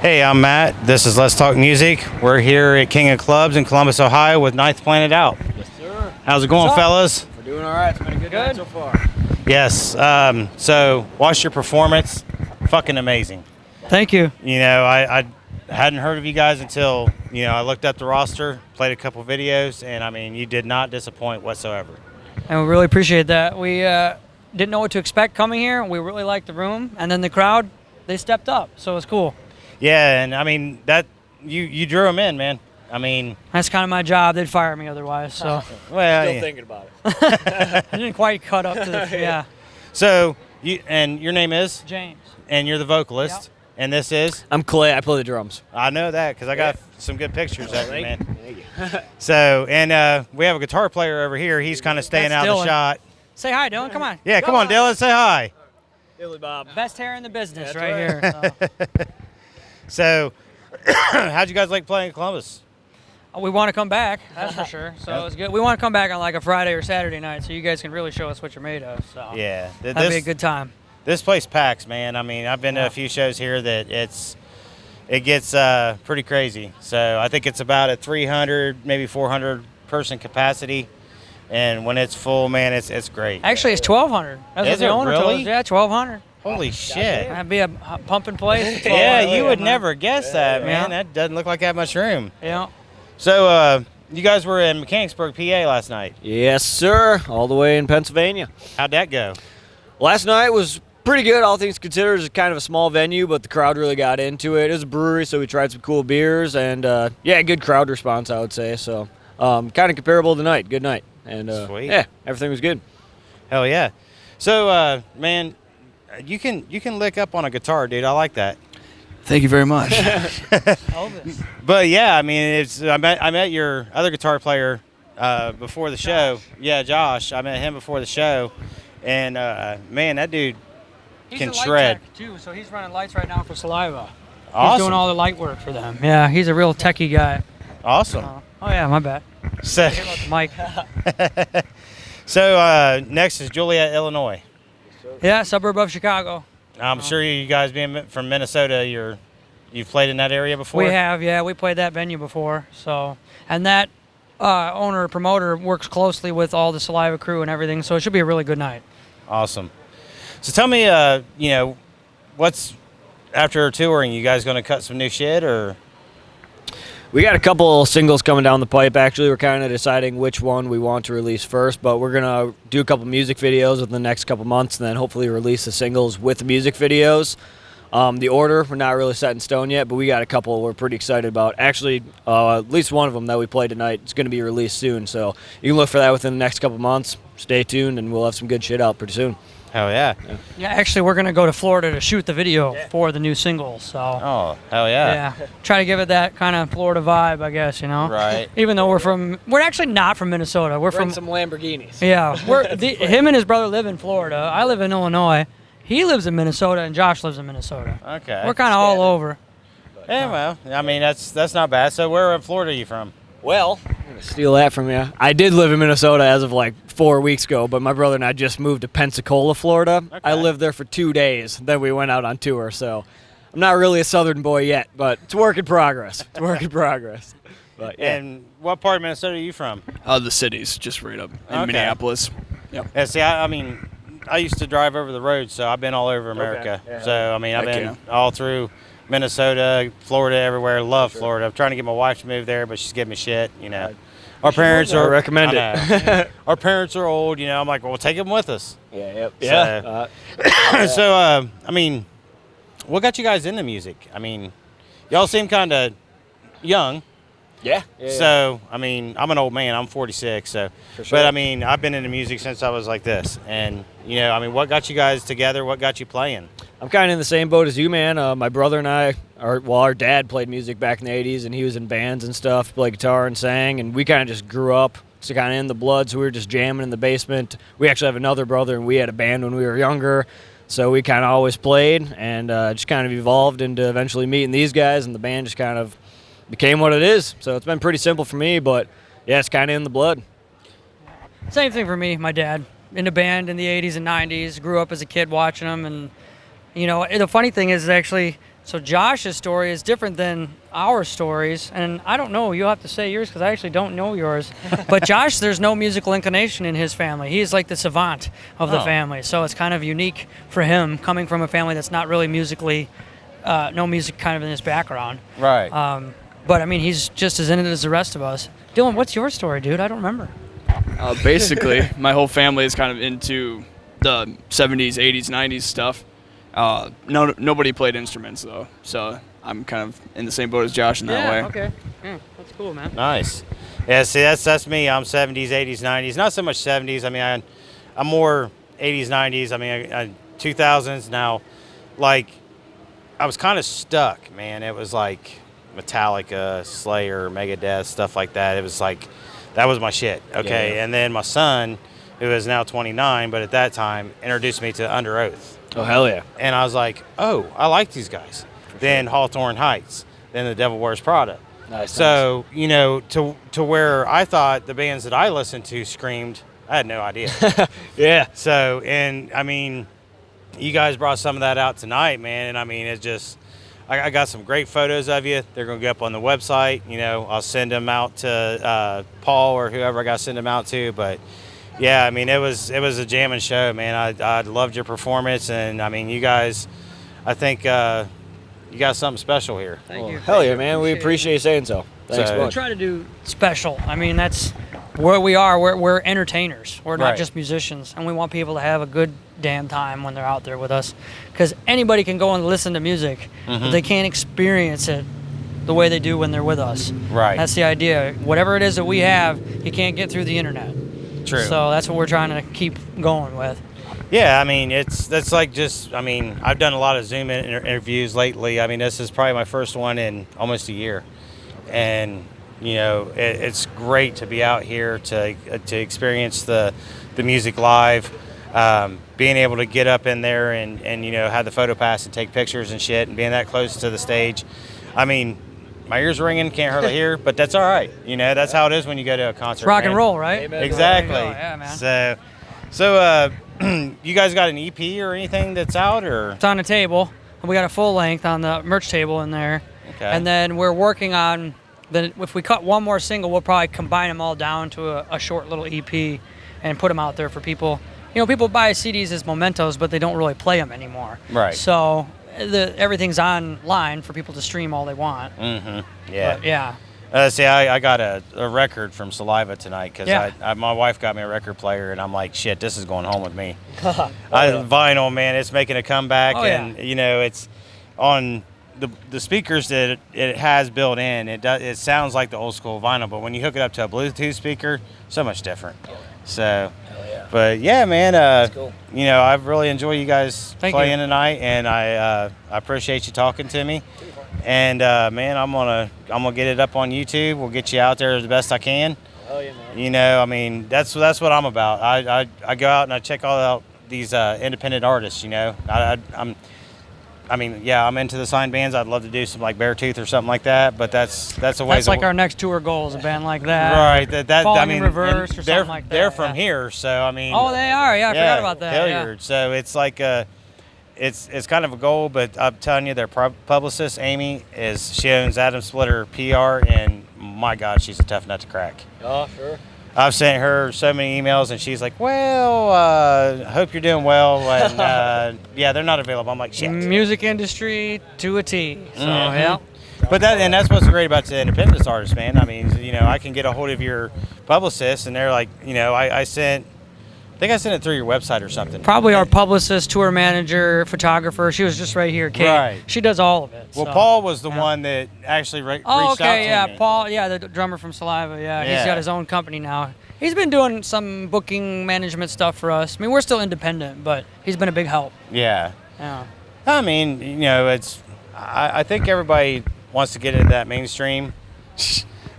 Hey, I'm Matt. This is Let's Talk Music. We're here at King of Clubs in Columbus, Ohio with Ninth Planet Out. Yes, sir. How's it going, fellas? We're doing all right. It's been a good night so far. Yes. So, watched your performance. Fucking amazing. Thank you. You know, I hadn't heard of you guys until, I looked up the roster, played a couple videos, and, I mean, you did not disappoint whatsoever. And we really appreciate that. We didn't know what to expect coming here. We really liked the room. And then the crowd, they stepped up. So it was cool. Yeah, and, I mean, that you drew them in, man. I mean, that's kind of my job. They'd fire me otherwise. So well, Still thinking about it. I didn't quite cut up to the yeah. So your name is James, and you're the vocalist, Yep. and this is I'm Clay. I play the drums. I know that because I got some good pictures of you, man. Thank you. So and we have a guitar player over here. He's kind of staying That's out of the Dylan. shot. Say hi, Dylan. Come on. Yeah, come on, Dylan, say hi. Billy Bob. Best hair in the business That's right right. here. So, how'd you guys like playing Columbus? We want to come back, that's for sure. So it was good. We want to come back on like a Friday or Saturday night so you guys can really show us what you're made of. So Yeah, that'd be a good time. This place packs, man. I mean, I've been to a few shows here that it gets pretty crazy. So I think it's about a 300, maybe 400 person capacity. And when it's full, man, it's great. Actually, it's 1,200. That's Is what the it owner told us. really? Yeah, 1,200. Holy shit. That'd be a pumping place. Yeah, 1,200. you would never guess that, man. Yeah. That doesn't look like that much room. Yeah. So, you guys were in Mechanicsburg, PA last night. Yes, sir. All the way in Pennsylvania. How'd that go? Last night was pretty good, all things considered. It's kind of a small venue, but the crowd really got into it. It was a brewery, so we tried some cool beers, and good crowd response, I would say. So, kind of comparable to tonight. Good night. And Sweet. yeah, everything was good. Hell yeah. So, man, you can lick up on a guitar, dude. I like that. Thank you very much. Elvis. But yeah, I mean, I met your other guitar player before the show. Yeah, Josh. I met him before the show, and man, that dude He's can a light shred. tech, too, so he's running lights right now for Saliva. He's Awesome. doing all the light work for them. Yeah, he's a real techie guy. Awesome. Oh yeah, my bad. So, Hit about the mic. so next is Joliet, Illinois. Yeah, suburb of Chicago. I'm sure you guys being from Minnesota, you've played in that area before. We have, yeah. We played that venue before. So, and that owner promoter works closely with all the Saliva crew and everything. So it should be a really good night. Awesome. So tell me, what's after touring? You guys going to cut some new shit or? We got a couple singles coming down the pipe. Actually, we're kind of deciding which one we want to release first, but we're going to do a couple music videos within the next couple months and then hopefully release the singles with the music videos. The order, we're not really set in stone yet, but we got a couple we're pretty excited about. Actually, at least one of them that we played tonight is going to be released soon, so you can look for that within the next couple months. Stay tuned, and we'll have some good shit out pretty soon. Hell yeah. Yeah, actually, we're going to go to Florida to shoot the video for the new single. So, Oh, hell yeah. yeah, try to give it that kind of Florida vibe, I guess, you know? Right. Even though we're actually not from Minnesota. We're from some Lamborghinis. Yeah, him and his brother live in Florida. I live in Illinois. He lives in Minnesota, and Josh lives in Minnesota. Okay. We're kind of all over. Yeah, well, I mean, that's not bad. So where in Florida are you from? Well, I'm going to steal that from you. I did live in Minnesota as of like 4 weeks ago, but my brother and I just moved to Pensacola, Florida. Okay. I lived there for 2 days. Then we went out on tour, so I'm not really a southern boy yet, but it's a work in progress. It's a work in progress. But, yeah. And what part of Minnesota are you from? The cities, just right up in Okay. Minneapolis. Yep. Yeah, see, I mean, I used to drive over the road, so I've been all over America. Okay. Yeah. So, I mean, I've Heck been yeah. all through Minnesota, Florida, everywhere. Love Florida. I'm trying to get my wife to move there, but she's giving me shit, you know. Our parents are. I recommend it. Our parents are old, you know. I'm like, well, take them with us. Yep. Yeah. So, I mean, what got you guys into music? I mean, y'all seem kind of young. Yeah. So, I mean, I'm an old man. I'm 46. So, For sure. but I mean, I've been into music since I was like this. And, you know, I mean, what got you guys together? What got you playing? I'm kind of in the same boat as you, man. My brother and I, our dad played music back in the 80s, and he was in bands and stuff, played guitar and sang, and we kind of just grew up. It's kind of in the blood, so we were just jamming in the basement. We actually have another brother, and we had a band when we were younger, so we kind of always played, and just kind of evolved into eventually meeting these guys, and the band just kind of became what it is. So it's been pretty simple for me, but yeah, it's kind of in the blood. Same thing for me. My dad in the band in the 80s and 90s. Grew up as a kid watching them, and you know, the funny thing is actually So Josh's story is different than our stories, and I don't know. You'll have to say yours because I actually don't know yours. But Josh, there's no musical inclination in his family. He's like the savant of the family, so it's kind of unique for him coming from a family that's not really musically, no music kind of in his background. Right. But I mean, he's just as in it as the rest of us. Dylan, what's your story, dude? I don't remember. Basically, my whole family is kind of into the 70s, 80s, 90s stuff. Nobody played instruments though, so I'm kind of in the same boat as Josh in that way. Okay. Yeah, that's cool, man. Nice. Yeah, see, that's me. I'm 70s, 80s, 90s. Not so much 70s. I mean, I'm more 80s, 90s. I mean, 2000s now. Like, I was kind of stuck, man. It was like Metallica, Slayer, Megadeth, stuff like that. It was like, that was my shit. Okay. Yeah. And then my son, who is now 29, but at that time, introduced me to Under Oath. Oh, hell yeah. And I was like, oh, I like these guys. Then Hawthorne Heights, then The Devil Wears Prada. Nice. So, you know, to where I thought the bands that I listened to screamed, I had no idea. Yeah. So, and I mean, you guys brought some of that out tonight, man. And I mean, it's just, I got some great photos of you. They're going to get up on the website. You know, I'll send them out to Paul or whoever I got to send them out to. But yeah, I mean, it was a jamming show, man. I loved your performance. And I mean, you guys, I think, you got something special here. Thank you. Hell yeah, man. We appreciate you saying so. Thanks, So- We bud. try to do special. I mean, that's where we are. We're entertainers. We're not Right. just musicians, and we want people to have a good damn time when they're out there with us. Because anybody can go and listen to music, but they can't experience it the way they do when they're with us. Right. That's the idea. Whatever it is that we have, you can't get through the internet. True. So that's what we're trying to keep going with. Yeah, I mean, that's like just, I mean, I've done a lot of Zoom interviews lately. I mean, this is probably my first one in almost a year. And, you know, it's great to be out here to experience the music live, being able to get up in there and, you know, have the photo pass and take pictures and shit and being that close to the stage. I mean, my ears ringing, can't hardly hear, but that's all right. You know, that's how it is when you go to a concert. It's rock and man. roll, right? Amen. Exactly. There you go. Yeah, man. So, you guys got an EP or anything that's out, or? It's on the table. We got a full length on the merch table in there. Okay. And then we're working on, then if we cut one more single, we'll probably combine them all down to a short little EP and put them out there for people. You know, people buy CDs as mementos, but they don't really play them anymore. Right. So everything's online for people to stream all they want. Mm-hmm. Yeah. But yeah. See, I got a record from Saliva tonight because Yeah. my wife got me a record player, and I'm like, shit, this is going home with me. Vinyl, man, it's making a comeback, Oh, and you know, it's on the speakers that it has built in. It sounds like the old school vinyl, but when you hook it up to a Bluetooth speaker, so much different. So, but yeah, man, cool. you know, I've really enjoyed you guys Thank playing you. tonight, and I appreciate you talking to me. And man, I'm gonna get it up on YouTube. We'll get you out there the best I can. Oh yeah, man. You know, I mean, that's what I'm about. I go out and I check all out these independent artists. You know, I'm into the signed bands. I'd love to do some like Beartooth or something like that. But that's a ways. That's like our next tour goal is a band like that. right. That Falling I in mean, Reverse and or they're something like that, they're from yeah. here, so I mean. Oh, they are. Yeah, I forgot about that. Yeah. Hilliard. So it's like it's kind of a goal, but I'm telling you, their publicist Amy she owns Adam Splitter PR, and my God, she's a tough nut to crack. Oh, sure. I've sent her so many emails, and she's like, "Well, hope you're doing well." And yeah, they're not available. I'm like, shit. Music industry to a T. So Mhm. yeah. But that's what's great about the independent artists, man. I mean, you know, I can get a hold of your publicist, and they're like, you know, I sent it through your website or something. Probably our publicist, tour manager, photographer. She was just right here, Kate. Right. She does all of it. Well, so. Paul was the yeah. one that actually reached Oh, out okay, to yeah, me. Paul, yeah, the drummer from Saliva, yeah. Yeah. He's got his own company now. He's been doing some booking management stuff for us. I mean, we're still independent, but he's been a big help. Yeah. Yeah. I mean, you know, I think everybody wants to get into that mainstream,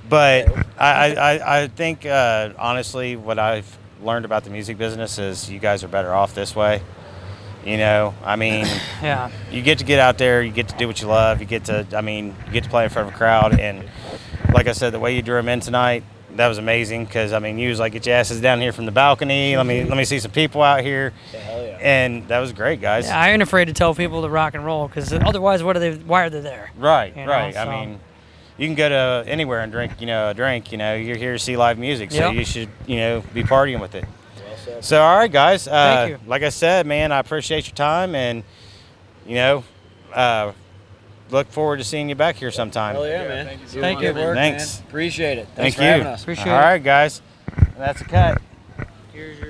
but I think honestly, what I've learned about the music business is you guys are better off this way. You know, I mean, Yeah. you get out there, you get to do what you love, you get to play in front of a crowd, and like I said, the way you drew them in tonight, that was amazing because I mean, you was like, get your asses down here from the balcony. Let me see some people out here, Hell yeah. and that was great, guys. Yeah, I ain't afraid to tell people to rock and roll because otherwise, why are they there? Right, You know, right. so- I mean, you can go to anywhere and drink, a drink. You're here to see live music, so Yep. you should, be partying with it. So, all right, guys. Thank you. Like I said, man, I appreciate your time, and look forward to seeing you back here sometime. Hell yeah, man. Thank you. Good work, Thanks. man. Appreciate it. Thank Thanks for you. having us. Appreciate All it. right, guys. That's a cut. Here's your